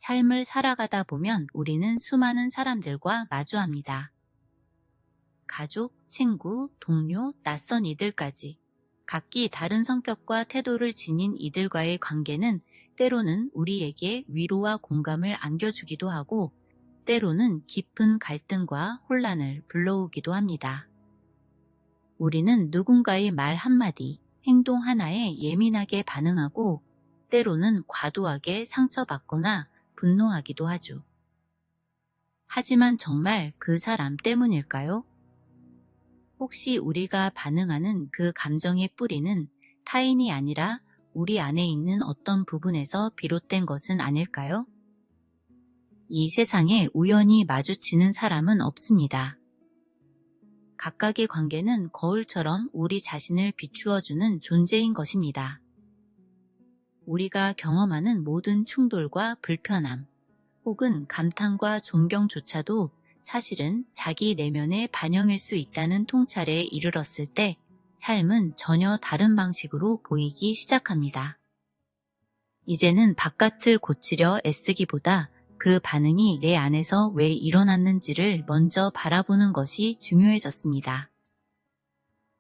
삶을 살아가다 보면 우리는 수많은 사람들과 마주합니다. 가족, 친구, 동료, 낯선 이들까지. 각기 다른 성격과 태도를 지닌 이들과의 관계는 때로는 우리에게 위로와 공감을 안겨주기도 하고, 때로는 깊은 갈등과 혼란을 불러오기도 합니다. 우리는 누군가의 말 한마디, 행동 하나에 예민하게 반응하고, 때로는 과도하게 상처받거나 분노하기도 하죠. 하지만 정말 그 사람 때문일까요? 혹시 우리가 반응하는 그 감정의 뿌리는 타인이 아니라 우리 안에 있는 어떤 부분에서 비롯된 것은 아닐까요? 이 세상에 우연히 마주치는 사람은 없습니다. 각각의 관계는 거울처럼 우리 자신을 비추어주는 존재인 것입니다. 우리가 경험하는 모든 충돌과 불편함, 혹은 감탄과 존경조차도 사실은 자기 내면의 반영일 수 있다는 통찰에 이르렀을 때 삶은 전혀 다른 방식으로 보이기 시작합니다. 이제는 바깥을 고치려 애쓰기보다 그 반응이 내 안에서 왜 일어났는지를 먼저 바라보는 것이 중요해졌습니다.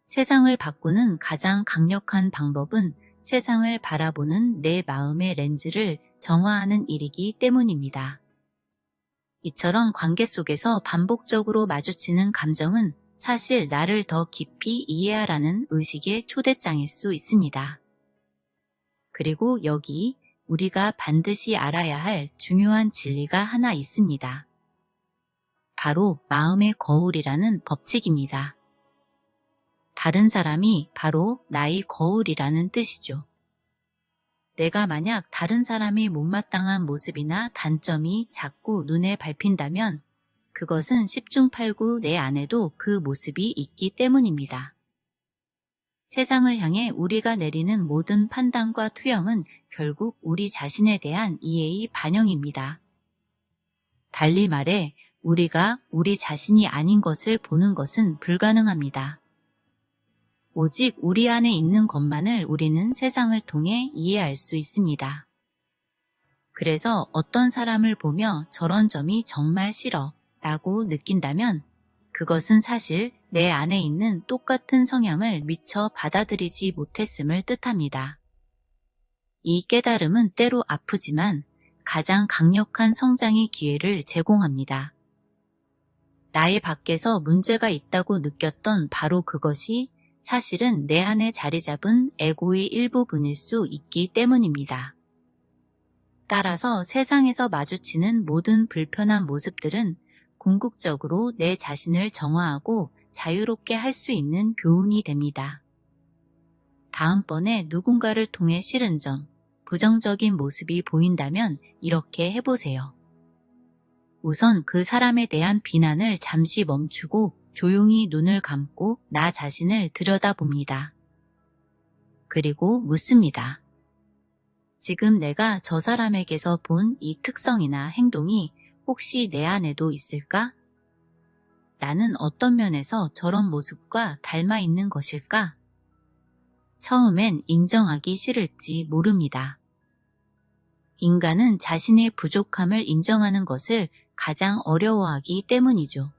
세상을 바꾸는 가장 강력한 방법은 세상을 바라보는 내 마음의 렌즈를 정화하는 일이기 때문입니다. 이처럼 관계 속에서 반복적으로 마주치는 감정은 사실 나를 더 깊이 이해하라는 의식의 초대장일 수 있습니다. 그리고 여기 우리가 반드시 알아야 할 중요한 진리가 하나 있습니다. 바로 마음의 거울이라는 법칙입니다. 다른 사람이 바로 나의 거울이라는 뜻이죠. 내가 만약 다른 사람의 못마땅한 모습이나 단점이 자꾸 눈에 밟힌다면 그것은 10중 8구 내 안에도 그 모습이 있기 때문입니다. 세상을 향해 우리가 내리는 모든 판단과 투영은 결국 우리 자신에 대한 이해의 반영입니다. 달리 말해 우리가 우리 자신이 아닌 것을 보는 것은 불가능합니다. 오직 우리 안에 있는 것만을 우리는 세상을 통해 이해할 수 있습니다. 그래서 어떤 사람을 보며 저런 점이 정말 싫어 라고 느낀다면 그것은 사실 내 안에 있는 똑같은 성향을 미처 받아들이지 못했음을 뜻합니다. 이 깨달음은 때로 아프지만 가장 강력한 성장의 기회를 제공합니다. 나의 밖에서 문제가 있다고 느꼈던 바로 그것이 사실은 내 안에 자리 잡은 에고의 일부분일 수 있기 때문입니다. 따라서 세상에서 마주치는 모든 불편한 모습들은 궁극적으로 내 자신을 정화하고 자유롭게 할 수 있는 교훈이 됩니다. 다음번에 누군가를 통해 싫은 점, 부정적인 모습이 보인다면 이렇게 해보세요. 우선 그 사람에 대한 비난을 잠시 멈추고 조용히 눈을 감고 나 자신을 들여다봅니다. 그리고 묻습니다. 지금 내가 저 사람에게서 본 이 특성이나 행동이 혹시 내 안에도 있을까? 나는 어떤 면에서 저런 모습과 닮아 있는 것일까? 처음엔 인정하기 싫을지 모릅니다. 인간은 자신의 부족함을 인정하는 것을 가장 어려워하기 때문이죠.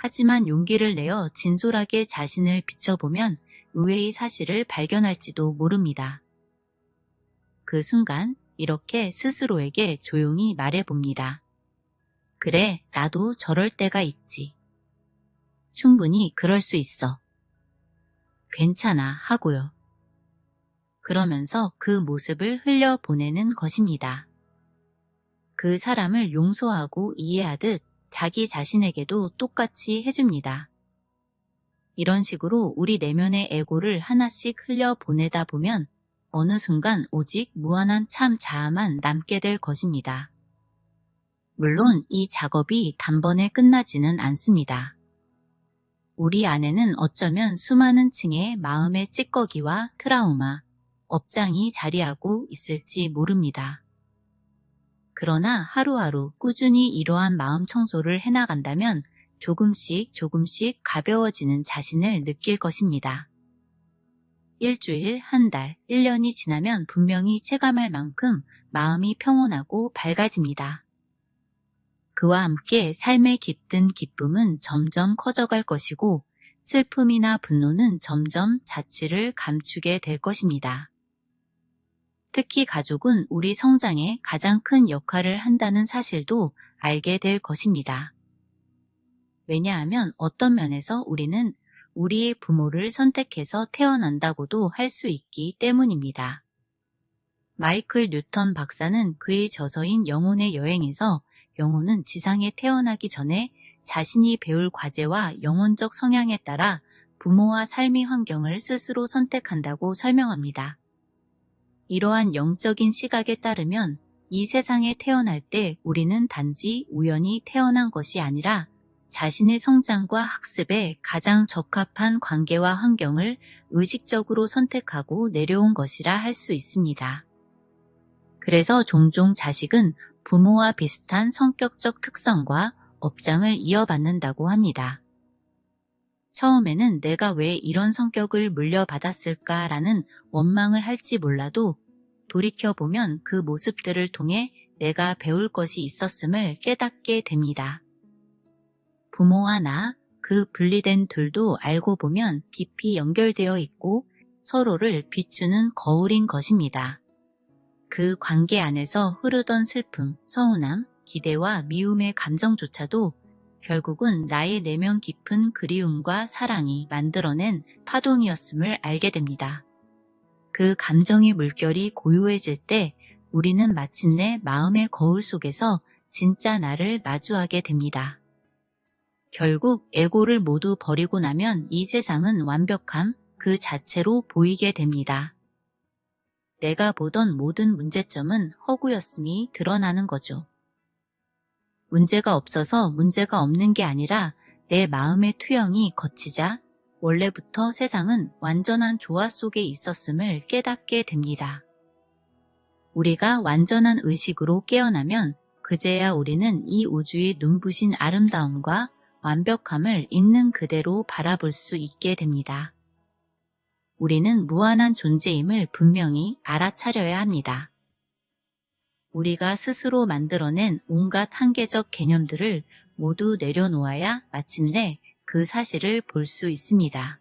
하지만 용기를 내어 진솔하게 자신을 비춰보면 의외의 사실을 발견할지도 모릅니다. 그 순간 이렇게 스스로에게 조용히 말해봅니다. 그래, 나도 저럴 때가 있지. 충분히 그럴 수 있어. 괜찮아 하고요. 그러면서 그 모습을 흘려보내는 것입니다. 그 사람을 용서하고 이해하듯 자기 자신에게도 똑같이 해줍니다. 이런 식으로 우리 내면의 에고를 하나씩 흘려보내다 보면 어느 순간 오직 무한한 참 자아만 남게 될 것입니다. 물론 이 작업이 단번에 끝나지는 않습니다. 우리 안에는 어쩌면 수많은 층의 마음의 찌꺼기와 트라우마, 업장이 자리하고 있을지 모릅니다. 그러나 하루하루 꾸준히 이러한 마음 청소를 해나간다면 조금씩 가벼워지는 자신을 느낄 것입니다. 일주일, 한 달, 1년이 지나면 분명히 체감할 만큼 마음이 평온하고 밝아집니다. 그와 함께 삶에 깃든 기쁨은 점점 커져갈 것이고 슬픔이나 분노는 점점 자취를 감추게 될 것입니다. 특히 가족은 우리 성장에 가장 큰 역할을 한다는 사실도 알게 될 것입니다. 왜냐하면 어떤 면에서 우리는 우리의 부모를 선택해서 태어난다고도 할 수 있기 때문입니다. 마이클 뉴턴 박사는 그의 저서인 영혼의 여행에서 영혼은 지상에 태어나기 전에 자신이 배울 과제와 영혼적 성향에 따라 부모와 삶의 환경을 스스로 선택한다고 설명합니다. 이러한 영적인 시각에 따르면 이 세상에 태어날 때 우리는 단지 우연히 태어난 것이 아니라 자신의 성장과 학습에 가장 적합한 관계와 환경을 의식적으로 선택하고 내려온 것이라 할 수 있습니다. 그래서 종종 자식은 부모와 비슷한 성격적 특성과 업장을 이어받는다고 합니다. 처음에는 내가 왜 이런 성격을 물려받았을까라는 원망을 할지 몰라도 돌이켜보면 그 모습들을 통해 내가 배울 것이 있었음을 깨닫게 됩니다. 부모와 나, 그 분리된 둘도 알고 보면 깊이 연결되어 있고 서로를 비추는 거울인 것입니다. 그 관계 안에서 흐르던 슬픔, 서운함, 기대와 미움의 감정조차도 결국은 나의 내면 깊은 그리움과 사랑이 만들어낸 파동이었음을 알게 됩니다. 그 감정의 물결이 고요해질 때 우리는 마침내 마음의 거울 속에서 진짜 나를 마주하게 됩니다. 결국 에고를 모두 버리고 나면 이 세상은 완벽함 그 자체로 보이게 됩니다. 내가 보던 모든 문제점은 허구였음이 드러나는 거죠. 문제가 없어서 문제가 없는 게 아니라 내 마음의 투영이 거치자 원래부터 세상은 완전한 조화 속에 있었음을 깨닫게 됩니다. 우리가 완전한 의식으로 깨어나면 그제야 우리는 이 우주의 눈부신 아름다움과 완벽함을 있는 그대로 바라볼 수 있게 됩니다. 우리는 무한한 존재임을 분명히 알아차려야 합니다. 우리가 스스로 만들어낸 온갖 한계적 개념들을 모두 내려놓아야 마침내 그 사실을 볼 수 있습니다.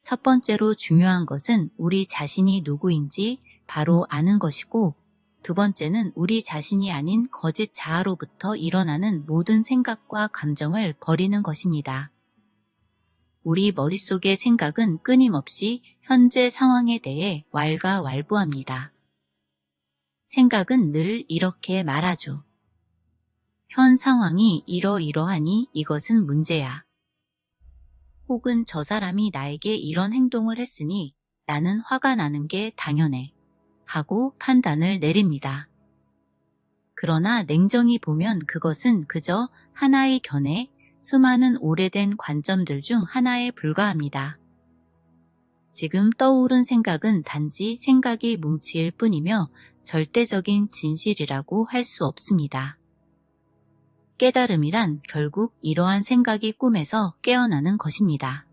첫 번째로 중요한 것은 우리 자신이 누구인지 바로 아는 것이고 두 번째는 우리 자신이 아닌 거짓 자아로부터 일어나는 모든 생각과 감정을 버리는 것입니다. 우리 머릿속의 생각은 끊임없이 현재 상황에 대해 왈가왈부합니다. 생각은 늘 이렇게 말하죠. 현 상황이 이러이러하니 이것은 문제야. 혹은 저 사람이 나에게 이런 행동을 했으니 나는 화가 나는 게 당연해. 하고 판단을 내립니다. 그러나 냉정히 보면 그것은 그저 하나의 견해, 수많은 오래된 관점들 중 하나에 불과합니다. 지금 떠오른 생각은 단지 생각이 뭉치일 뿐이며 절대적인 진실이라고 할 수 없습니다. 깨달음이란 결국 이러한 생각이 꿈에서 깨어나는 것입니다.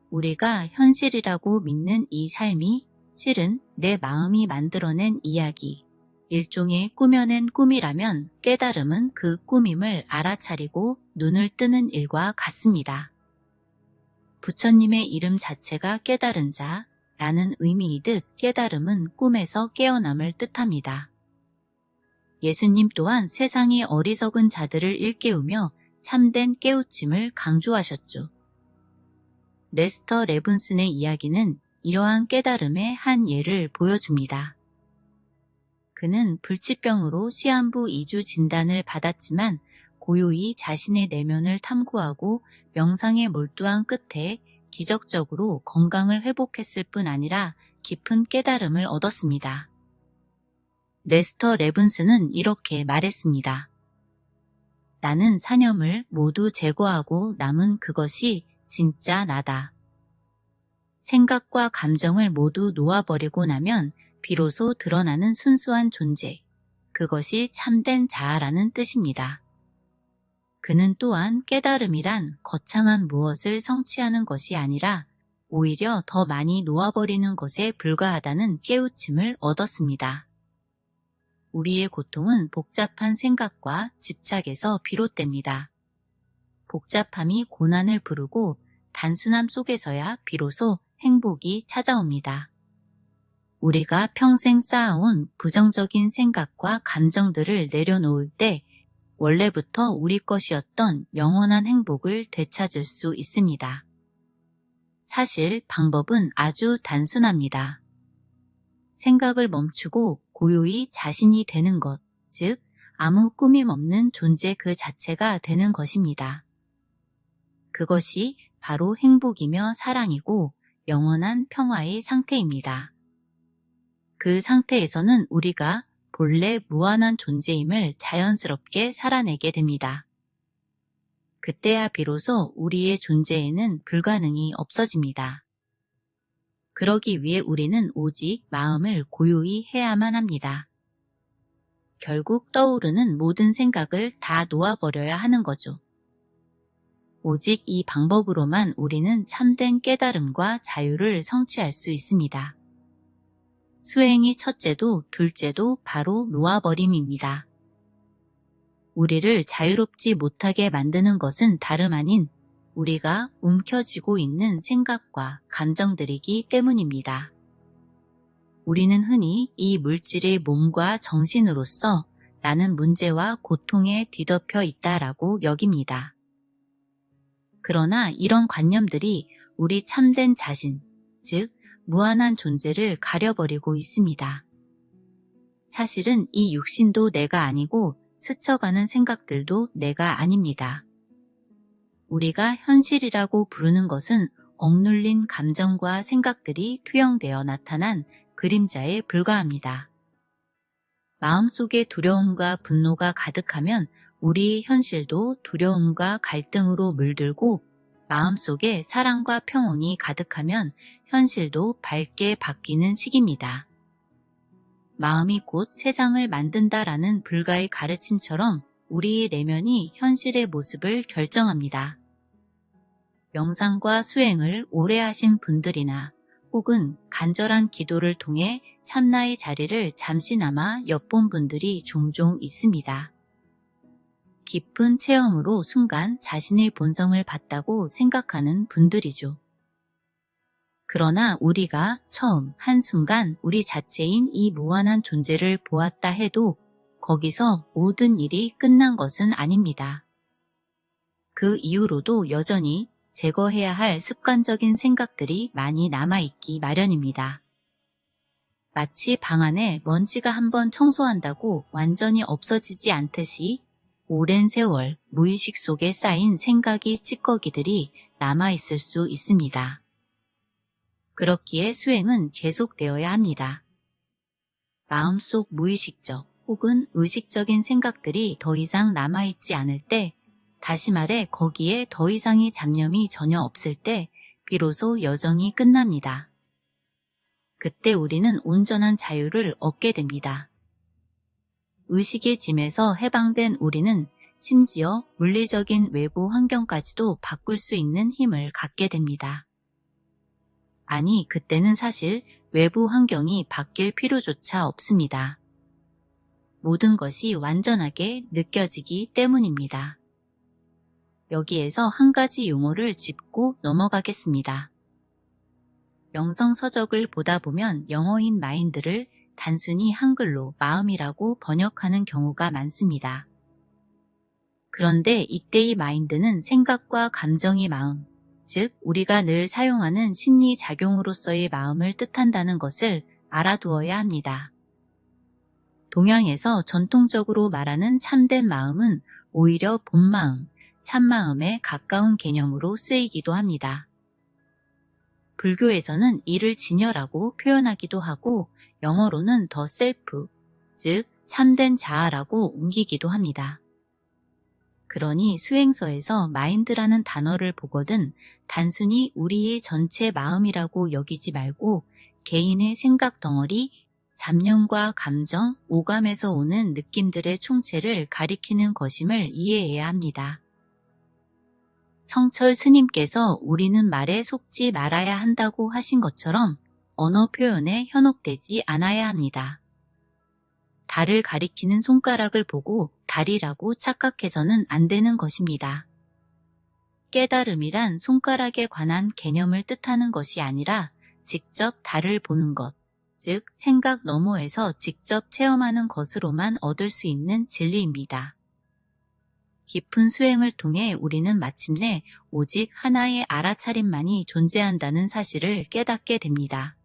우리가 현실이라고 믿는 이 삶이 실은 내 마음이 만들어낸 이야기, 일종의 꾸며낸 꿈이라면 깨달음은 그 꿈임을 알아차리고 눈을 뜨는 일과 같습니다. 부처님의 이름 자체가 깨달은 자라는 의미이듯 깨달음은 꿈에서 깨어남을 뜻합니다. 예수님 또한 세상의 어리석은 자들을 일깨우며 참된 깨우침을 강조하셨죠. 레스터 레븐슨의 이야기는 이러한 깨달음의 한 예를 보여줍니다. 그는 불치병으로 시한부 2주 진단을 받았지만 고요히 자신의 내면을 탐구하고 명상에 몰두한 끝에 기적적으로 건강을 회복했을 뿐 아니라 깊은 깨달음을 얻었습니다. 레스터 레븐스는 이렇게 말했습니다. 나는 사념을 모두 제거하고 남은 그것이 진짜 나다. 생각과 감정을 모두 놓아버리고 나면 비로소 드러나는 순수한 존재, 그것이 참된 자아라는 뜻입니다. 그는 또한 깨달음이란 거창한 무엇을 성취하는 것이 아니라 오히려 더 많이 놓아버리는 것에 불과하다는 깨우침을 얻었습니다. 우리의 고통은 복잡한 생각과 집착에서 비롯됩니다. 복잡함이 고난을 부르고 단순함 속에서야 비로소 행복이 찾아옵니다. 우리가 평생 쌓아온 부정적인 생각과 감정들을 내려놓을 때 원래부터 우리 것이었던 영원한 행복을 되찾을 수 있습니다. 사실 방법은 아주 단순합니다. 생각을 멈추고 고요히 자신이 되는 것, 즉 아무 꾸밈 없는 존재 그 자체가 되는 것입니다. 그것이 바로 행복이며 사랑이고 영원한 평화의 상태입니다. 그 상태에서는 우리가 본래 무한한 존재임을 자연스럽게 살아내게 됩니다. 그때야 비로소 우리의 존재에는 불가능이 없어집니다. 그러기 위해 우리는 오직 마음을 고요히 해야만 합니다. 결국 떠오르는 모든 생각을 다 놓아버려야 하는 거죠. 오직 이 방법으로만 우리는 참된 깨달음과 자유를 성취할 수 있습니다. 수행이 첫째도 둘째도 바로 놓아버림입니다. 우리를 자유롭지 못하게 만드는 것은 다름 아닌 우리가 움켜쥐고 있는 생각과 감정들이기 때문입니다. 우리는 흔히 이 물질의 몸과 정신으로서 나는 문제와 고통에 뒤덮여 있다라고 여깁니다. 그러나 이런 관념들이 우리 참된 자신, 즉 무한한 존재를 가려버리고 있습니다. 사실은 이 육신도 내가 아니고 스쳐가는 생각들도 내가 아닙니다. 우리가 현실이라고 부르는 것은 억눌린 감정과 생각들이 투영되어 나타난 그림자에 불과합니다. 마음속에 두려움과 분노가 가득하면 우리의 현실도 두려움과 갈등으로 물들고 마음속에 사랑과 평온이 가득하면 현실도 밝게 바뀌는 시기입니다. 마음이 곧 세상을 만든다라는 불가의 가르침처럼 우리의 내면이 현실의 모습을 결정합니다. 명상과 수행을 오래 하신 분들이나 혹은 간절한 기도를 통해 참나의 자리를 잠시나마 엿본 분들이 종종 있습니다. 깊은 체험으로 순간 자신의 본성을 봤다고 생각하는 분들이죠. 그러나 우리가 처음 한순간 우리 자체인 이 무한한 존재를 보았다 해도 거기서 모든 일이 끝난 것은 아닙니다. 그 이후로도 여전히 제거해야 할 습관적인 생각들이 많이 남아있기 마련입니다. 마치 방 안에 먼지가 한번 청소한다고 완전히 없어지지 않듯이 오랜 세월 무의식 속에 쌓인 생각이 찌꺼기들이 남아있을 수 있습니다. 그렇기에 수행은 계속되어야 합니다. 마음속 무의식적 혹은 의식적인 생각들이 더 이상 남아있지 않을 때, 다시 말해 거기에 더 이상의 잡념이 전혀 없을 때 비로소 여정이 끝납니다. 그때 우리는 온전한 자유를 얻게 됩니다. 의식의 짐에서 해방된 우리는 심지어 물리적인 외부 환경까지도 바꿀 수 있는 힘을 갖게 됩니다. 아니, 그때는 사실 외부 환경이 바뀔 필요조차 없습니다. 모든 것이 완전하게 느껴지기 때문입니다. 여기에서 한 가지 용어를 짚고 넘어가겠습니다. 영성 서적을 보다 보면 영어인 마인드를 단순히 한글로 마음이라고 번역하는 경우가 많습니다. 그런데 이때의 마인드는 생각과 감정의 마음, 즉 우리가 늘 사용하는 심리작용으로서의 마음을 뜻한다는 것을 알아두어야 합니다. 동양에서 전통적으로 말하는 참된 마음은 오히려 본마음, 참마음에 가까운 개념으로 쓰이기도 합니다. 불교에서는 이를 진여라고 표현하기도 하고 영어로는 더 셀프, 즉 참된 자아라고 옮기기도 합니다. 그러니 수행서에서 마인드라는 단어를 보거든 단순히 우리의 전체 마음이라고 여기지 말고 개인의 생각 덩어리, 잡념과 감정, 오감에서 오는 느낌들의 총체를 가리키는 것임을 이해해야 합니다. 성철 스님께서 우리는 말에 속지 말아야 한다고 하신 것처럼 언어 표현에 현혹되지 않아야 합니다. 달을 가리키는 손가락을 보고 달이라고 착각해서는 안 되는 것입니다. 깨달음이란 손가락에 관한 개념을 뜻하는 것이 아니라 직접 달을 보는 것, 즉 생각 너머에서 직접 체험하는 것으로만 얻을 수 있는 진리입니다. 깊은 수행을 통해 우리는 마침내 오직 하나의 알아차림만이 존재한다는 사실을 깨닫게 됩니다.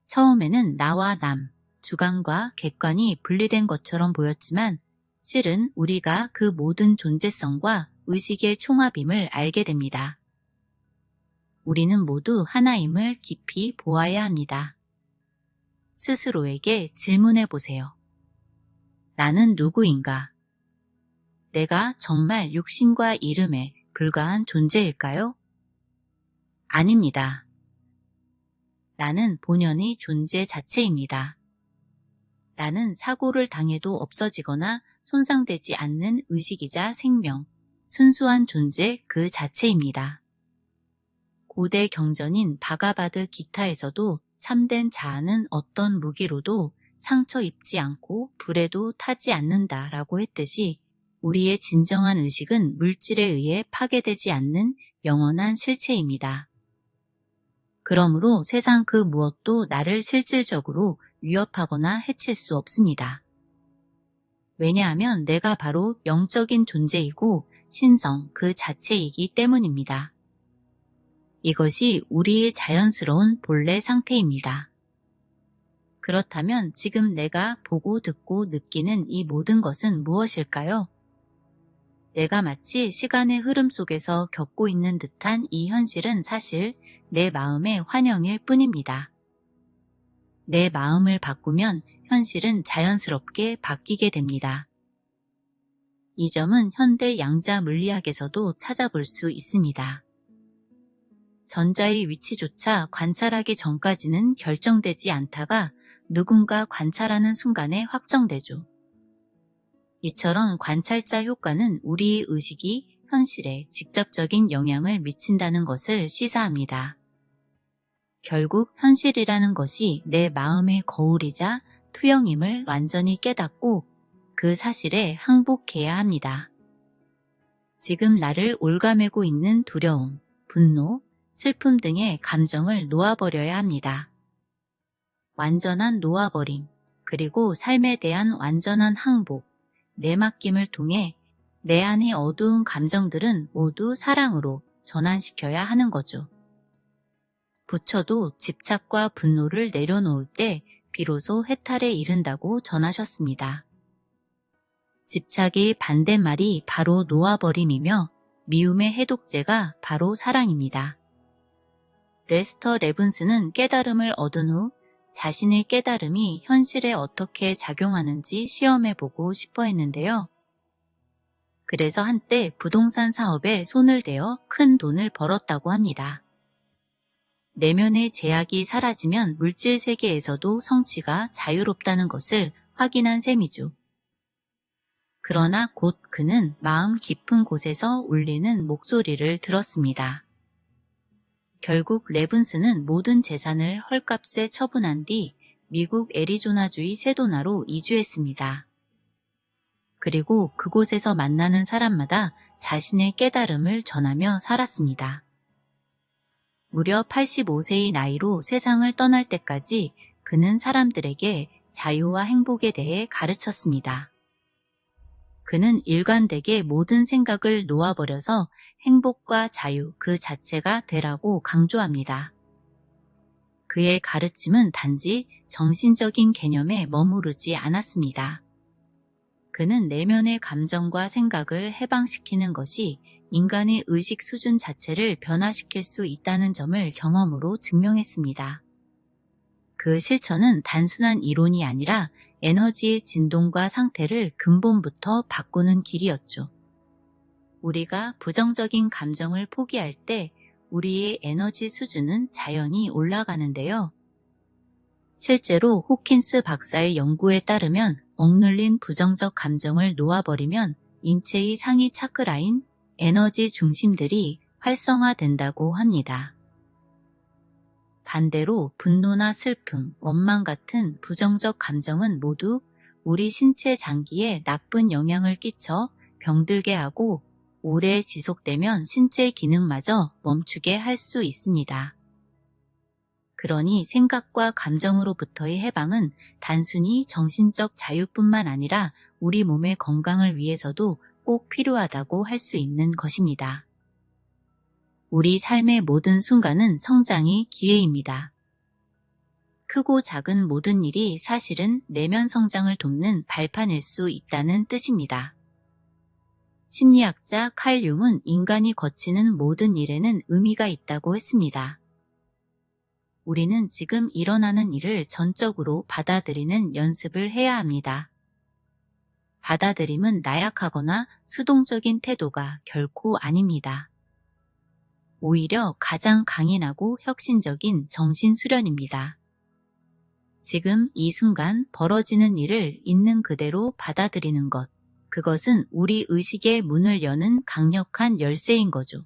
처음에는 나와 남, 주관과 객관이 분리된 것처럼 보였지만 실은 우리가 그 모든 존재성과 의식의 총합임을 알게 됩니다. 우리는 모두 하나임을 깊이 보아야 합니다. 스스로에게 질문해 보세요. 나는 누구인가? 내가 정말 육신과 이름에 불과한 존재일까요? 아닙니다. 나는 본연의 존재 자체입니다. 나는 사고를 당해도 없어지거나 손상되지 않는 의식이자 생명, 순수한 존재 그 자체입니다. 고대 경전인 바가바드 기타에서도 참된 자아는 어떤 무기로도 상처 입지 않고 불에도 타지 않는다라고 했듯이 우리의 진정한 의식은 물질에 의해 파괴되지 않는 영원한 실체입니다. 그러므로 세상 그 무엇도 나를 실질적으로 위협하거나 해칠 수 없습니다. 왜냐하면 내가 바로 영적인 존재이고 신성 그 자체이기 때문입니다. 이것이 우리의 자연스러운 본래 상태입니다. 그렇다면 지금 내가 보고 듣고 느끼는 이 모든 것은 무엇일까요? 내가 마치 시간의 흐름 속에서 겪고 있는 듯한 이 현실은 사실 내 마음의 환영일 뿐입니다. 내 마음을 바꾸면 현실은 자연스럽게 바뀌게 됩니다. 이 점은 현대 양자 물리학에서도 찾아볼 수 있습니다. 전자의 위치조차 관찰하기 전까지는 결정되지 않다가 누군가 관찰하는 순간에 확정되죠. 이처럼 관찰자 효과는 우리의 의식이 현실에 직접적인 영향을 미친다는 것을 시사합니다. 결국 현실이라는 것이 내 마음의 거울이자 투영임을 완전히 깨닫고 그 사실에 항복해야 합니다. 지금 나를 올가매고 있는 두려움, 분노, 슬픔 등의 감정을 놓아버려야 합니다. 완전한 놓아버림, 그리고 삶에 대한 완전한 항복, 내맡김을 통해 내 안의 어두운 감정들은 모두 사랑으로 전환시켜야 하는 거죠. 부처도 집착과 분노를 내려놓을 때 비로소 해탈에 이른다고 전하셨습니다. 집착의 반대말이 바로 놓아버림이며 미움의 해독제가 바로 사랑입니다. 레스터 레븐스는 깨달음을 얻은 후 자신의 깨달음이 현실에 어떻게 작용하는지 시험해보고 싶어 했는데요. 그래서 한때 부동산 사업에 손을 대어 큰 돈을 벌었다고 합니다. 내면의 제약이 사라지면 물질 세계에서도 성취가 자유롭다는 것을 확인한 셈이죠. 그러나 곧 그는 마음 깊은 곳에서 울리는 목소리를 들었습니다. 결국 레븐스는 모든 재산을 헐값에 처분한 뒤 미국 애리조나주의 세도나로 이주했습니다. 그리고 그곳에서 만나는 사람마다 자신의 깨달음을 전하며 살았습니다. 무려 85세의 나이로 세상을 떠날 때까지 그는 사람들에게 자유와 행복에 대해 가르쳤습니다. 그는 일관되게 모든 생각을 놓아버려서 행복과 자유 그 자체가 되라고 강조합니다. 그의 가르침은 단지 정신적인 개념에 머무르지 않았습니다. 그는 내면의 감정과 생각을 해방시키는 것이 인간의 의식 수준 자체를 변화시킬 수 있다는 점을 경험으로 증명했습니다. 그 실천은 단순한 이론이 아니라 에너지의 진동과 상태를 근본부터 바꾸는 길이었죠. 우리가 부정적인 감정을 포기할 때 우리의 에너지 수준은 자연히 올라가는데요. 실제로 호킨스 박사의 연구에 따르면 억눌린 부정적 감정을 놓아버리면 인체의 상위 차크라인 에너지 중심들이 활성화된다고 합니다. 반대로 분노나 슬픔, 원망 같은 부정적 감정은 모두 우리 신체 장기에 나쁜 영향을 끼쳐 병들게 하고 오래 지속되면 신체 기능마저 멈추게 할 수 있습니다. 그러니 생각과 감정으로부터의 해방은 단순히 정신적 자유뿐만 아니라 우리 몸의 건강을 위해서도 꼭 필요하다고 할 수 있는 것입니다. 우리 삶의 모든 순간은 성장의 기회입니다. 크고 작은 모든 일이 사실은 내면 성장을 돕는 발판일 수 있다는 뜻입니다. 심리학자 칼 융은 인간이 거치는 모든 일에는 의미가 있다고 했습니다. 우리는 지금 일어나는 일을 전적으로 받아들이는 연습을 해야 합니다. 받아들임은 나약하거나 수동적인 태도가 결코 아닙니다. 오히려 가장 강인하고 혁신적인 정신수련입니다. 지금 이 순간 벌어지는 일을 있는 그대로 받아들이는 것, 그것은 우리 의식의 문을 여는 강력한 열쇠인 거죠.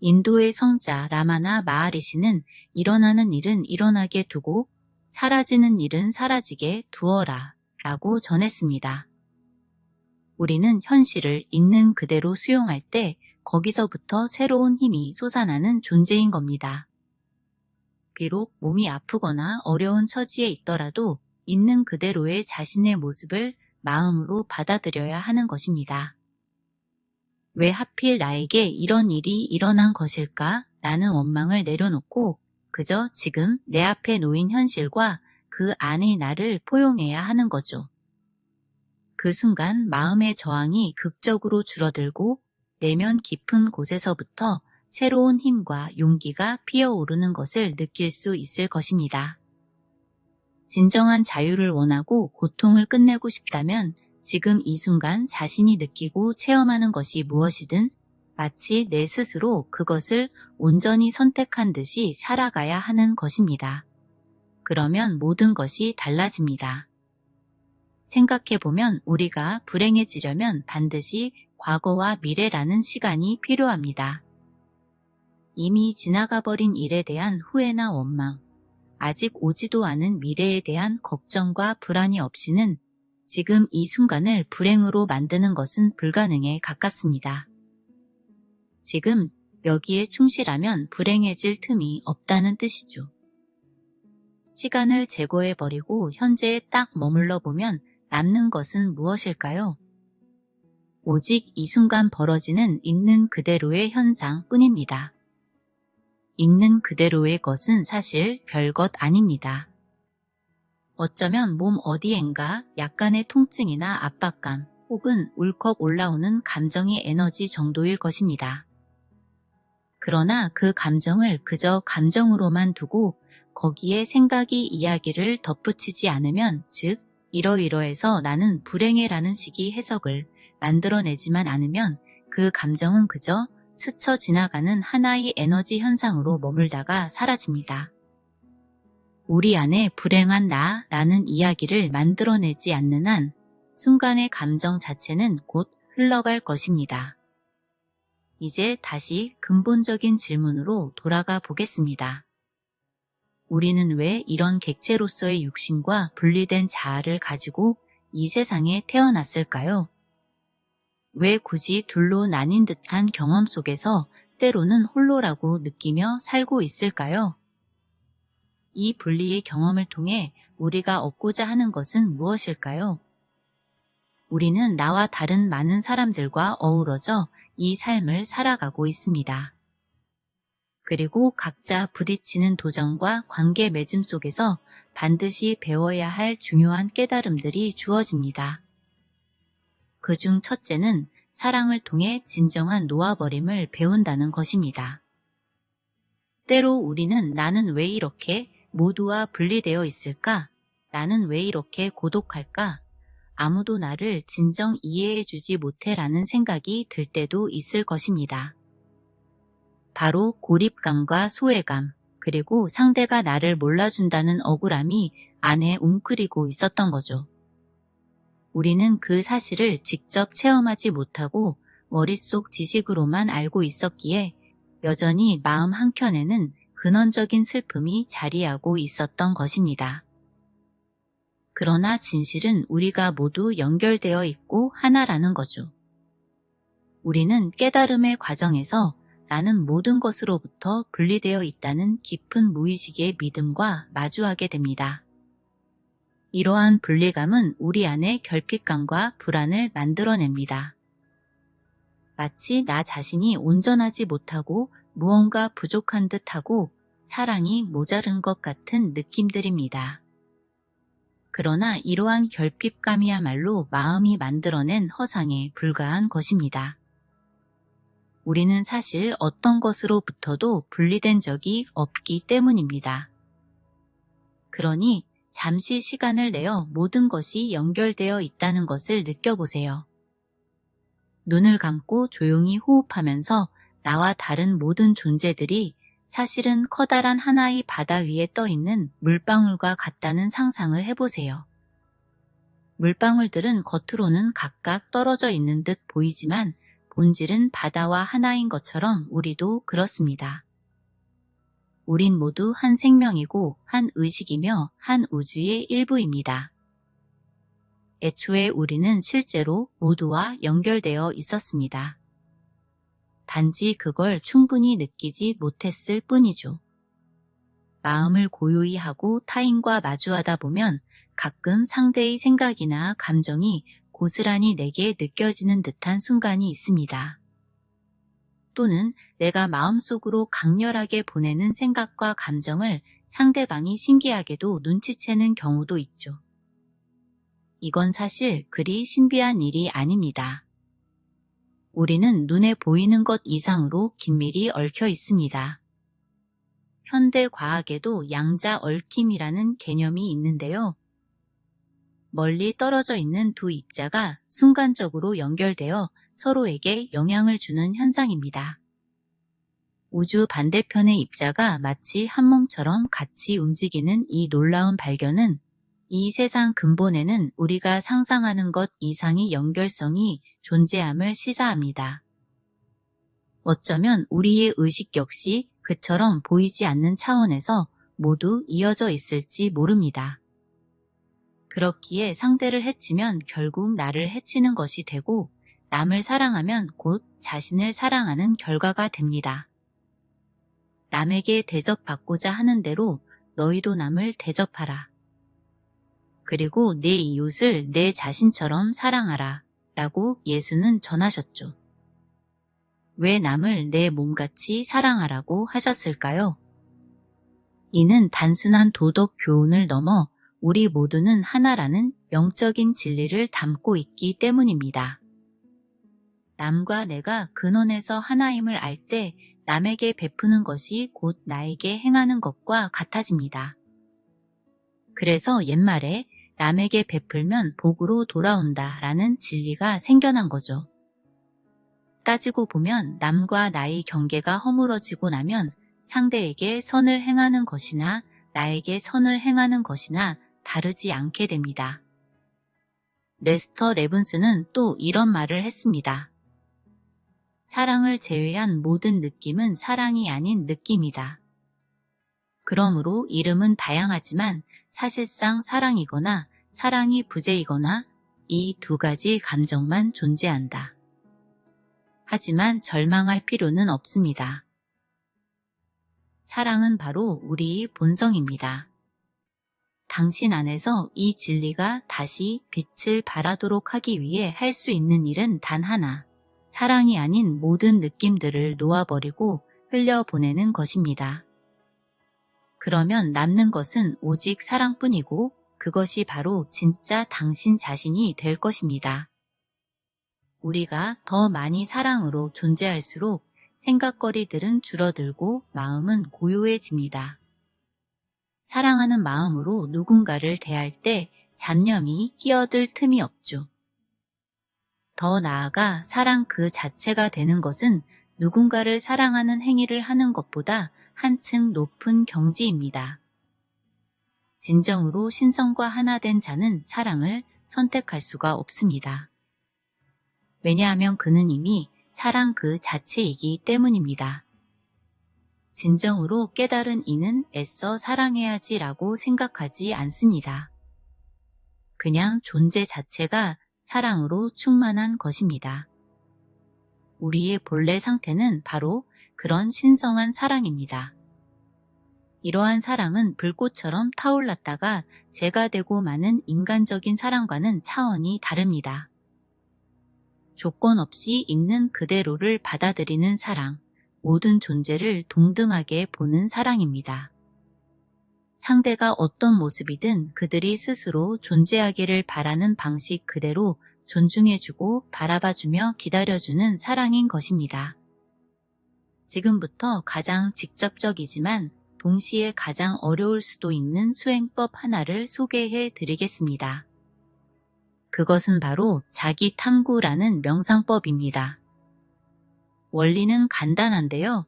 인도의 성자 라마나 마하리시는 일어나는 일은 일어나게 두고 사라지는 일은 사라지게 두어라 라고 전했습니다. 우리는 현실을 있는 그대로 수용할 때 거기서부터 새로운 힘이 솟아나는 존재인 겁니다. 비록 몸이 아프거나 어려운 처지에 있더라도 있는 그대로의 자신의 모습을 마음으로 받아들여야 하는 것입니다. 왜 하필 나에게 이런 일이 일어난 것일까? 라는 원망을 내려놓고 그저 지금 내 앞에 놓인 현실과 그 안의 나를 포용해야 하는 거죠. 그 순간 마음의 저항이 극적으로 줄어들고 내면 깊은 곳에서부터 새로운 힘과 용기가 피어오르는 것을 느낄 수 있을 것입니다. 진정한 자유를 원하고 고통을 끝내고 싶다면 지금 이 순간 자신이 느끼고 체험하는 것이 무엇이든 마치 내 스스로 그것을 온전히 선택한 듯이 살아가야 하는 것입니다. 그러면 모든 것이 달라집니다. 생각해보면 우리가 불행해지려면 반드시 과거와 미래라는 시간이 필요합니다. 이미 지나가 버린 일에 대한 후회나 원망, 아직 오지도 않은 미래에 대한 걱정과 불안이 없이는 지금 이 순간을 불행으로 만드는 것은 불가능에 가깝습니다. 지금 여기에 충실하면 불행해질 틈이 없다는 뜻이죠. 시간을 제거해버리고 현재에 딱 머물러 보면 남는 것은 무엇일까요? 오직 이 순간 벌어지는 있는 그대로의 현상 뿐입니다. 있는 그대로의 것은 사실 별것 아닙니다. 어쩌면 몸 어디엔가 약간의 통증이나 압박감 혹은 울컥 올라오는 감정의 에너지 정도일 것입니다. 그러나 그 감정을 그저 감정으로만 두고 거기에 생각이 이야기를 덧붙이지 않으면, 즉 이러이러해서 나는 불행해라는 식의 해석을 만들어내지만 않으면 그 감정은 그저 스쳐 지나가는 하나의 에너지 현상으로 머물다가 사라집니다. 우리 안에 불행한 나라는 이야기를 만들어내지 않는 한 순간의 감정 자체는 곧 흘러갈 것입니다. 이제 다시 근본적인 질문으로 돌아가 보겠습니다. 우리는 왜 이런 객체로서의 육신과 분리된 자아를 가지고 이 세상에 태어났을까요? 왜 굳이 둘로 나뉜 듯한 경험 속에서 때로는 홀로라고 느끼며 살고 있을까요? 이 분리의 경험을 통해 우리가 얻고자 하는 것은 무엇일까요? 우리는 나와 다른 많은 사람들과 어우러져 이 삶을 살아가고 있습니다. 그리고 각자 부딪히는 도전과 관계 맺음 속에서 반드시 배워야 할 중요한 깨달음들이 주어집니다. 그중 첫째는 사랑을 통해 진정한 놓아버림을 배운다는 것입니다. 때로 우리는 나는 왜 이렇게 모두와 분리되어 있을까? 나는 왜 이렇게 고독할까? 아무도 나를 진정 이해해주지 못해라는 생각이 들 때도 있을 것입니다. 바로 고립감과 소외감, 그리고 상대가 나를 몰라준다는 억울함이 안에 웅크리고 있었던 거죠. 우리는 그 사실을 직접 체험하지 못하고 머릿속 지식으로만 알고 있었기에 여전히 마음 한켠에는 근원적인 슬픔이 자리하고 있었던 것입니다. 그러나 진실은 우리가 모두 연결되어 있고 하나라는 거죠. 우리는 깨달음의 과정에서 나는 모든 것으로부터 분리되어 있다는 깊은 무의식의 믿음과 마주하게 됩니다. 이러한 분리감은 우리 안에 결핍감과 불안을 만들어냅니다. 마치 나 자신이 온전하지 못하고 무언가 부족한 듯하고 사랑이 모자른 것 같은 느낌들입니다. 그러나 이러한 결핍감이야말로 마음이 만들어낸 허상에 불과한 것입니다. 우리는 사실 어떤 것으로부터도 분리된 적이 없기 때문입니다. 그러니 잠시 시간을 내어 모든 것이 연결되어 있다는 것을 느껴보세요. 눈을 감고 조용히 호흡하면서 나와 다른 모든 존재들이 사실은 커다란 하나의 바다 위에 떠 있는 물방울과 같다는 상상을 해보세요. 물방울들은 겉으로는 각각 떨어져 있는 듯 보이지만 본질은 바다와 하나인 것처럼 우리도 그렇습니다. 우린 모두 한 생명이고 한 의식이며 한 우주의 일부입니다. 애초에 우리는 실제로 모두와 연결되어 있었습니다. 단지 그걸 충분히 느끼지 못했을 뿐이죠. 마음을 고요히 하고 타인과 마주하다 보면 가끔 상대의 생각이나 감정이 고스란히 내게 느껴지는 듯한 순간이 있습니다. 또는 내가 마음속으로 강렬하게 보내는 생각과 감정을 상대방이 신기하게도 눈치채는 경우도 있죠. 이건 사실 그리 신비한 일이 아닙니다. 우리는 눈에 보이는 것 이상으로 긴밀히 얽혀 있습니다. 현대 과학에도 양자 얽힘이라는 개념이 있는데요. 멀리 떨어져 있는 두 입자가 순간적으로 연결되어 서로에게 영향을 주는 현상입니다. 우주 반대편의 입자가 마치 한 몸처럼 같이 움직이는 이 놀라운 발견은 이 세상 근본에는 우리가 상상하는 것 이상의 연결성이 존재함을 시사합니다. 어쩌면 우리의 의식 역시 그처럼 보이지 않는 차원에서 모두 이어져 있을지 모릅니다. 그렇기에 상대를 해치면 결국 나를 해치는 것이 되고 남을 사랑하면 곧 자신을 사랑하는 결과가 됩니다. 남에게 대접받고자 하는 대로 너희도 남을 대접하라. 그리고 내 이웃을 내 자신처럼 사랑하라 라고 예수는 전하셨죠. 왜 남을 내 몸같이 사랑하라고 하셨을까요? 이는 단순한 도덕 교훈을 넘어 우리 모두는 하나라는 영적인 진리를 담고 있기 때문입니다. 남과 내가 근원에서 하나임을 알 때 남에게 베푸는 것이 곧 나에게 행하는 것과 같아집니다. 그래서 옛말에 남에게 베풀면 복으로 돌아온다 라는 진리가 생겨난 거죠. 따지고 보면 남과 나의 경계가 허물어지고 나면 상대에게 선을 행하는 것이나 나에게 선을 행하는 것이나 다르지 않게 됩니다. 레스터 레븐스는 또 이런 말을 했습니다. 사랑을 제외한 모든 느낌은 사랑이 아닌 느낌이다. 그러므로 이름은 다양하지만 사실상 사랑이거나 사랑이 부재이거나 이 두 가지 감정만 존재한다. 하지만 절망할 필요는 없습니다. 사랑은 바로 우리의 본성입니다. 당신 안에서 이 진리가 다시 빛을 발하도록 하기 위해 할 수 있는 일은 단 하나, 사랑이 아닌 모든 느낌들을 놓아버리고 흘려보내는 것입니다. 그러면 남는 것은 오직 사랑뿐이고 그것이 바로 진짜 당신 자신이 될 것입니다. 우리가 더 많이 사랑으로 존재할수록 생각거리들은 줄어들고 마음은 고요해집니다. 사랑하는 마음으로 누군가를 대할 때 잡념이 끼어들 틈이 없죠. 더 나아가 사랑 그 자체가 되는 것은 누군가를 사랑하는 행위를 하는 것보다 한층 높은 경지입니다. 진정으로 신성과 하나 된 자는 사랑을 선택할 수가 없습니다. 왜냐하면 그는 이미 사랑 그 자체이기 때문입니다. 진정으로 깨달은 이는 애써 사랑해야지라고 생각하지 않습니다. 그냥 존재 자체가 사랑으로 충만한 것입니다. 우리의 본래 상태는 바로 그런 신성한 사랑입니다. 이러한 사랑은 불꽃처럼 타올랐다가 재가 되고 마는 인간적인 사랑과는 차원이 다릅니다. 조건 없이 있는 그대로를 받아들이는 사랑, 모든 존재를 동등하게 보는 사랑입니다. 상대가 어떤 모습이든 그들이 스스로 존재하기를 바라는 방식 그대로 존중해주고 바라봐주며 기다려주는 사랑인 것입니다. 지금부터 가장 직접적이지만 동시에 가장 어려울 수도 있는 수행법 하나를 소개해 드리겠습니다. 그것은 바로 자기 탐구라는 명상법입니다. 원리는 간단한데요.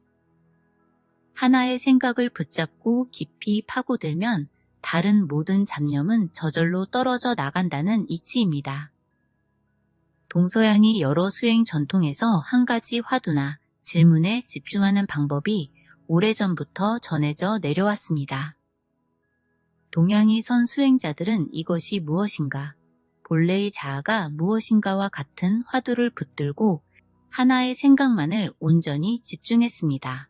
하나의 생각을 붙잡고 깊이 파고들면 다른 모든 잡념은 저절로 떨어져 나간다는 이치입니다. 동서양의 여러 수행 전통에서 한 가지 화두나 질문에 집중하는 방법이 오래전부터 전해져 내려왔습니다. 동양의 선 수행자들은 이것이 무엇인가, 본래의 자아가 무엇인가와 같은 화두를 붙들고 하나의 생각만을 온전히 집중했습니다.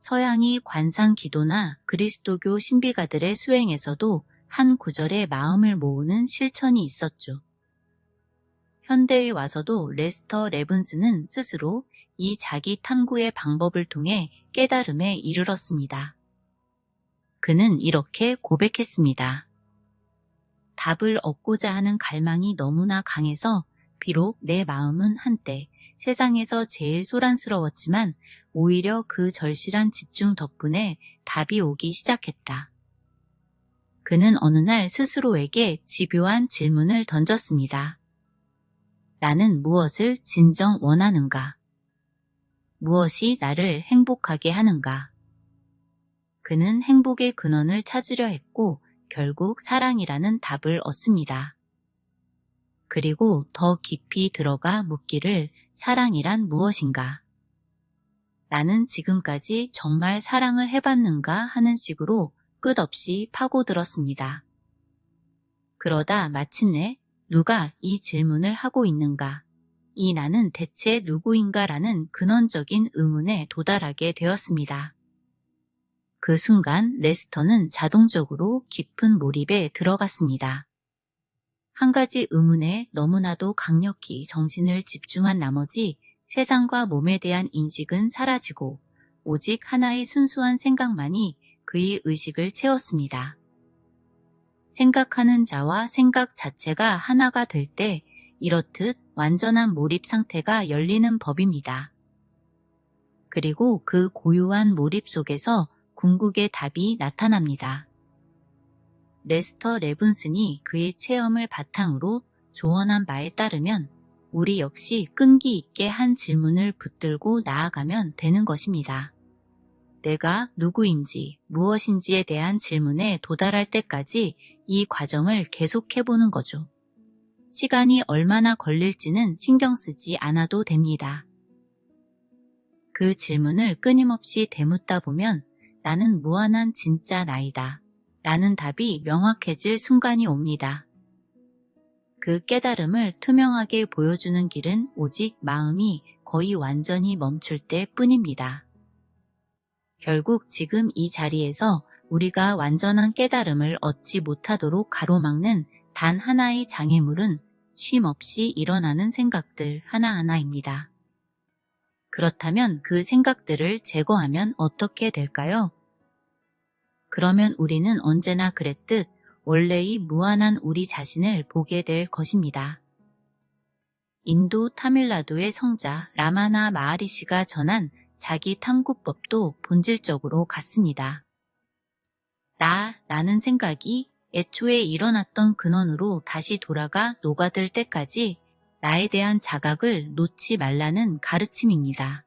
서양의 관상 기도나 그리스도교 신비가들의 수행에서도 한 구절에 마음을 모으는 실천이 있었죠. 현대에 와서도 레스터 레븐스는 스스로 이 자기 탐구의 방법을 통해 깨달음에 이르렀습니다. 그는 이렇게 고백했습니다. 답을 얻고자 하는 갈망이 너무나 강해서 비록 내 마음은 한때 세상에서 제일 소란스러웠지만 오히려 그 절실한 집중 덕분에 답이 오기 시작했다. 그는 어느 날 스스로에게 집요한 질문을 던졌습니다. 나는 무엇을 진정 원하는가? 무엇이 나를 행복하게 하는가? 그는 행복의 근원을 찾으려 했고 결국 사랑이라는 답을 얻습니다. 그리고 더 깊이 들어가 묻기를 사랑이란 무엇인가? 나는 지금까지 정말 사랑을 해봤는가 하는 식으로 끝없이 파고들었습니다. 그러다 마침내 누가 이 질문을 하고 있는가? 이 나는 대체 누구인가라는 근원적인 의문에 도달하게 되었습니다. 그 순간 레스터는 자동적으로 깊은 몰입에 들어갔습니다. 한 가지 의문에 너무나도 강력히 정신을 집중한 나머지 세상과 몸에 대한 인식은 사라지고 오직 하나의 순수한 생각만이 그의 의식을 채웠습니다. 생각하는 자와 생각 자체가 하나가 될 때 이렇듯 완전한 몰입 상태가 열리는 법입니다. 그리고 그 고요한 몰입 속에서 궁극의 답이 나타납니다. 레스터 레븐슨이 그의 체험을 바탕으로 조언한 바에 따르면 우리 역시 끈기 있게 한 질문을 붙들고 나아가면 되는 것입니다. 내가 누구인지 무엇인지에 대한 질문에 도달할 때까지 이 과정을 계속해보는 거죠. 시간이 얼마나 걸릴지는 신경 쓰지 않아도 됩니다. 그 질문을 끊임없이 되묻다 보면 나는 무한한 진짜 나이다 라는 답이 명확해질 순간이 옵니다. 그 깨달음을 투명하게 보여주는 길은 오직 마음이 거의 완전히 멈출 때 뿐입니다. 결국 지금 이 자리에서 우리가 완전한 깨달음을 얻지 못하도록 가로막는 단 하나의 장애물은 쉼 없이 일어나는 생각들 하나하나입니다. 그렇다면 그 생각들을 제거하면 어떻게 될까요? 그러면 우리는 언제나 그랬듯 원래의 무한한 우리 자신을 보게 될 것입니다. 인도 타밀나두의 성자 라마나 마하리시가 전한 자기 탐구법도 본질적으로 같습니다. 나라는 생각이 애초에 일어났던 근원으로 다시 돌아가 녹아들 때까지 나에 대한 자각을 놓지 말라는 가르침입니다.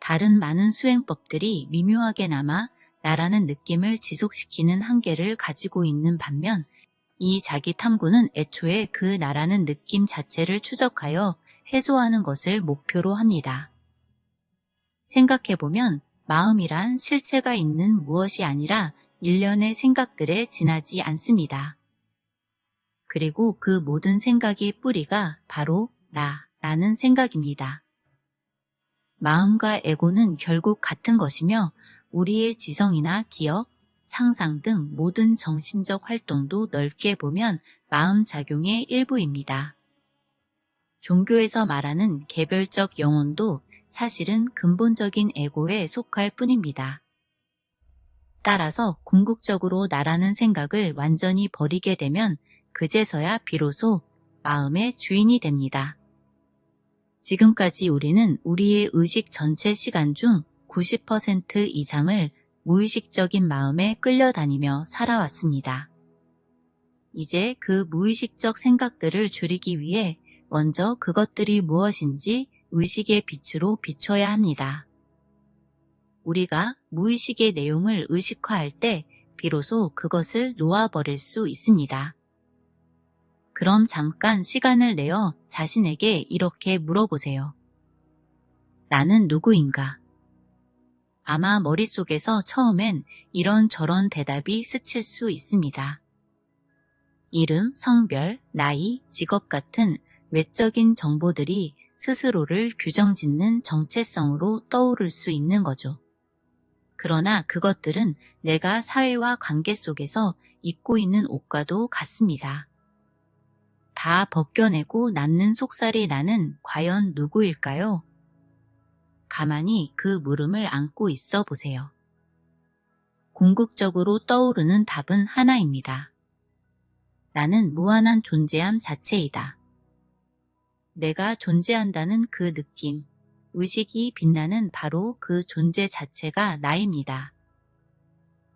다른 많은 수행법들이 미묘하게나마 나라는 느낌을 지속시키는 한계를 가지고 있는 반면 이 자기 탐구는 애초에 그 나라는 느낌 자체를 추적하여 해소하는 것을 목표로 합니다. 생각해보면 마음이란 실체가 있는 무엇이 아니라 일련의 생각들에 지나지 않습니다. 그리고 그 모든 생각의 뿌리가 바로 나라는 생각입니다. 마음과 에고는 결국 같은 것이며 우리의 지성이나 기억, 상상 등 모든 정신적 활동도 넓게 보면 마음작용의 일부입니다. 종교에서 말하는 개별적 영혼도 사실은 근본적인 에고에 속할 뿐입니다. 따라서 궁극적으로 나라는 생각을 완전히 버리게 되면 그제서야 비로소 마음의 주인이 됩니다. 지금까지 우리는 우리의 의식 전체 시간 중 90% 이상을 무의식적인 마음에 끌려다니며 살아왔습니다. 이제 그 무의식적 생각들을 줄이기 위해 먼저 그것들이 무엇인지 의식의 빛으로 비춰야 합니다. 우리가 무의식의 내용을 의식화할 때 비로소 그것을 놓아버릴 수 있습니다. 그럼 잠깐 시간을 내어 자신에게 이렇게 물어보세요. 나는 누구인가? 아마 머릿속에서 처음엔 이런저런 대답이 스칠 수 있습니다. 이름, 성별, 나이, 직업 같은 외적인 정보들이 스스로를 규정짓는 정체성으로 떠오를 수 있는 거죠. 그러나 그것들은 내가 사회와 관계 속에서 입고 있는 옷과도 같습니다. 다 벗겨내고 남는 속살이 나는 과연 누구일까요? 가만히 그 물음을 안고 있어 보세요. 궁극적으로 떠오르는 답은 하나입니다. 나는 무한한 존재함 자체이다. 내가 존재한다는 그 느낌, 의식이 빛나는 바로 그 존재 자체가 나입니다.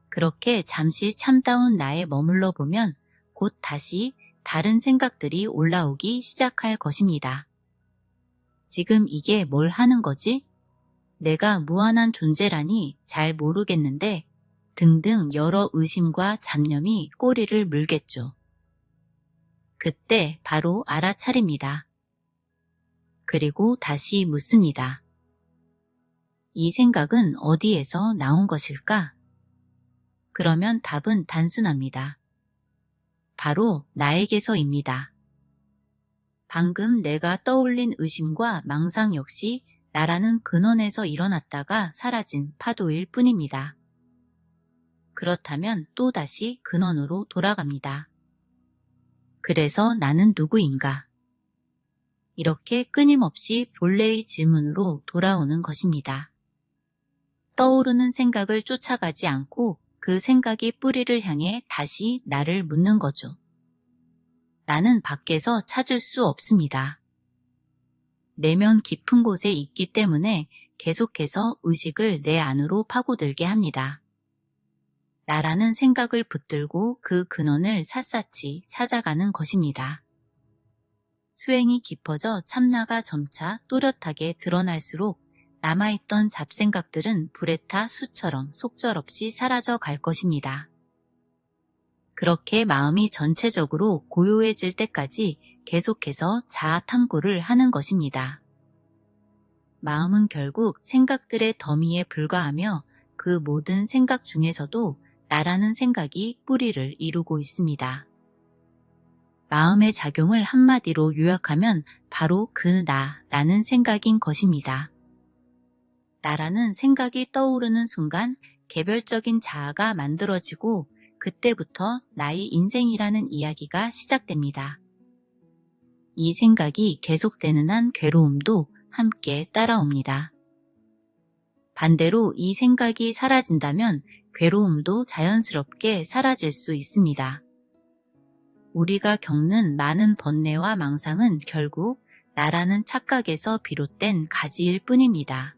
그렇게 잠시 참다운 나에 머물러 보면 곧 다시 다른 생각들이 올라오기 시작할 것입니다. 지금 이게 뭘 하는 거지? 내가 무한한 존재라니 잘 모르겠는데 등등 여러 의심과 잡념이 꼬리를 물겠죠. 그때 바로 알아차립니다. 그리고 다시 묻습니다. 이 생각은 어디에서 나온 것일까? 그러면 답은 단순합니다. 바로 나에게서입니다. 방금 내가 떠올린 의심과 망상 역시 나라는 근원에서 일어났다가 사라진 파도일 뿐입니다. 그렇다면 또다시 근원으로 돌아갑니다. 그래서 나는 누구인가? 이렇게 끊임없이 본래의 질문으로 돌아오는 것입니다. 떠오르는 생각을 쫓아가지 않고 그 생각의 뿌리를 향해 다시 나를 묻는 거죠. 나는 밖에서 찾을 수 없습니다. 내면 깊은 곳에 있기 때문에 계속해서 의식을 내 안으로 파고들게 합니다. 나라는 생각을 붙들고 그 근원을 샅샅이 찾아가는 것입니다. 수행이 깊어져 참나가 점차 또렷하게 드러날수록 남아있던 잡생각들은 불에 타 수처럼 속절없이 사라져 갈 것입니다. 그렇게 마음이 전체적으로 고요해질 때까지 계속해서 자아 탐구를 하는 것입니다. 마음은 결국 생각들의 더미에 불과하며 그 모든 생각 중에서도 나라는 생각이 뿌리를 이루고 있습니다. 마음의 작용을 한마디로 요약하면 바로 그 나라는 생각인 것입니다. 나라는 생각이 떠오르는 순간 개별적인 자아가 만들어지고 그때부터 나의 인생이라는 이야기가 시작됩니다. 이 생각이 계속되는 한 괴로움도 함께 따라옵니다. 반대로 이 생각이 사라진다면 괴로움도 자연스럽게 사라질 수 있습니다. 우리가 겪는 많은 번뇌와 망상은 결국 나라는 착각에서 비롯된 가지일 뿐입니다.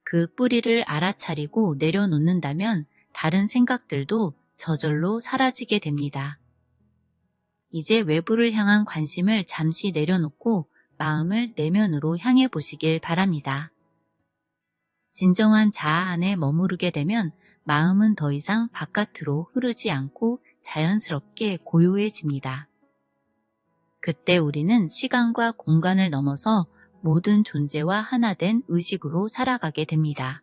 그 뿌리를 알아차리고 내려놓는다면 다른 생각들도 저절로 사라지게 됩니다. 이제 외부를 향한 관심을 잠시 내려놓고 마음을 내면으로 향해 보시길 바랍니다. 진정한 자아 안에 머무르게 되면 마음은 더 이상 바깥으로 흐르지 않고 자연스럽게 고요해집니다. 그때 우리는 시간과 공간을 넘어서 모든 존재와 하나 된 의식으로 살아가게 됩니다.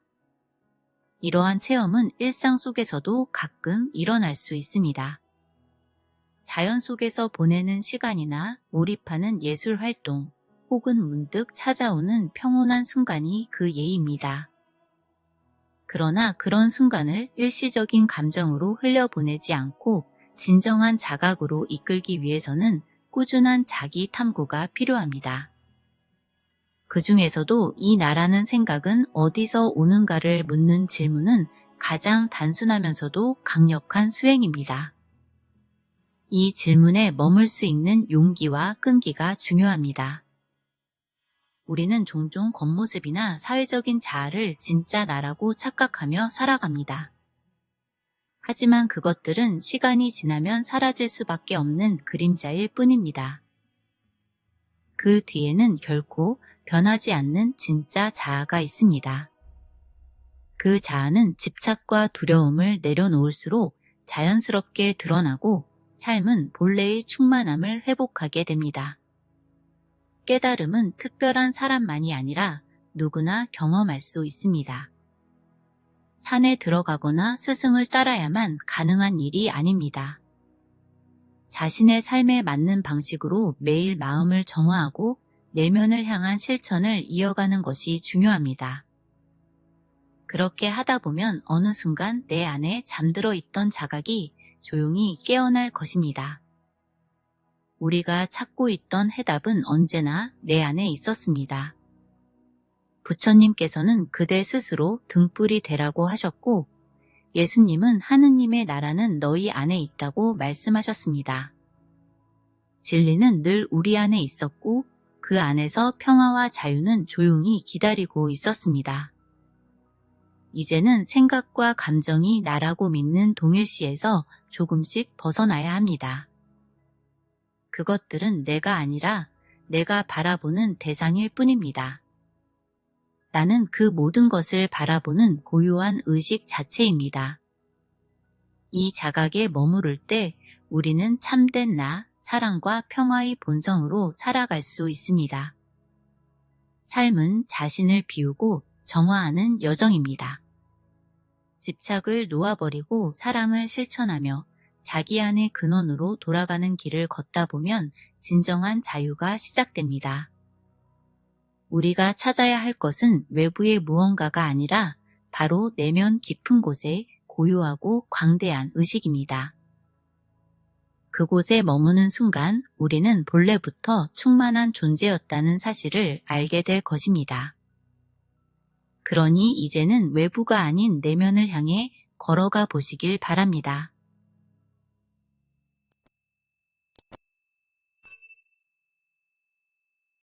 이러한 체험은 일상 속에서도 가끔 일어날 수 있습니다. 자연 속에서 보내는 시간이나 몰입하는 예술 활동, 혹은 문득 찾아오는 평온한 순간이 그 예입니다. 그러나 그런 순간을 일시적인 감정으로 흘려보내지 않고 진정한 자각으로 이끌기 위해서는 꾸준한 자기 탐구가 필요합니다. 그 중에서도 이 나라는 생각은 어디서 오는가를 묻는 질문은 가장 단순하면서도 강력한 수행입니다. 이 질문에 머물 수 있는 용기와 끈기가 중요합니다. 우리는 종종 겉모습이나 사회적인 자아를 진짜 나라고 착각하며 살아갑니다. 하지만 그것들은 시간이 지나면 사라질 수밖에 없는 그림자일 뿐입니다. 그 뒤에는 결코 변하지 않는 진짜 자아가 있습니다. 그 자아는 집착과 두려움을 내려놓을수록 자연스럽게 드러나고 삶은 본래의 충만함을 회복하게 됩니다. 깨달음은 특별한 사람만이 아니라 누구나 경험할 수 있습니다. 산에 들어가거나 스승을 따라야만 가능한 일이 아닙니다. 자신의 삶에 맞는 방식으로 매일 마음을 정화하고 내면을 향한 실천을 이어가는 것이 중요합니다. 그렇게 하다 보면 어느 순간 내 안에 잠들어 있던 자각이 조용히 깨어날 것입니다. 우리가 찾고 있던 해답은 언제나 내 안에 있었습니다. 부처님께서는 그대 스스로 등불이 되라고 하셨고, 예수님은 하느님의 나라는 너희 안에 있다고 말씀하셨습니다. 진리는 늘 우리 안에 있었고, 그 안에서 평화와 자유는 조용히 기다리고 있었습니다. 이제는 생각과 감정이 나라고 믿는 동일시에서 조금씩 벗어나야 합니다. 그것들은 내가 아니라 내가 바라보는 대상일 뿐입니다. 나는 그 모든 것을 바라보는 고요한 의식 자체입니다. 이 자각에 머무를 때 우리는 참된 나, 사랑과 평화의 본성으로 살아갈 수 있습니다. 삶은 자신을 비우고 정화하는 여정입니다. 집착을 놓아버리고 사랑을 실천하며 자기 안의 근원으로 돌아가는 길을 걷다 보면 진정한 자유가 시작됩니다. 우리가 찾아야 할 것은 외부의 무언가가 아니라 바로 내면 깊은 곳에 고요하고 광대한 의식입니다. 그곳에 머무는 순간 우리는 본래부터 충만한 존재였다는 사실을 알게 될 것입니다. 그러니 이제는 외부가 아닌 내면을 향해 걸어가 보시길 바랍니다.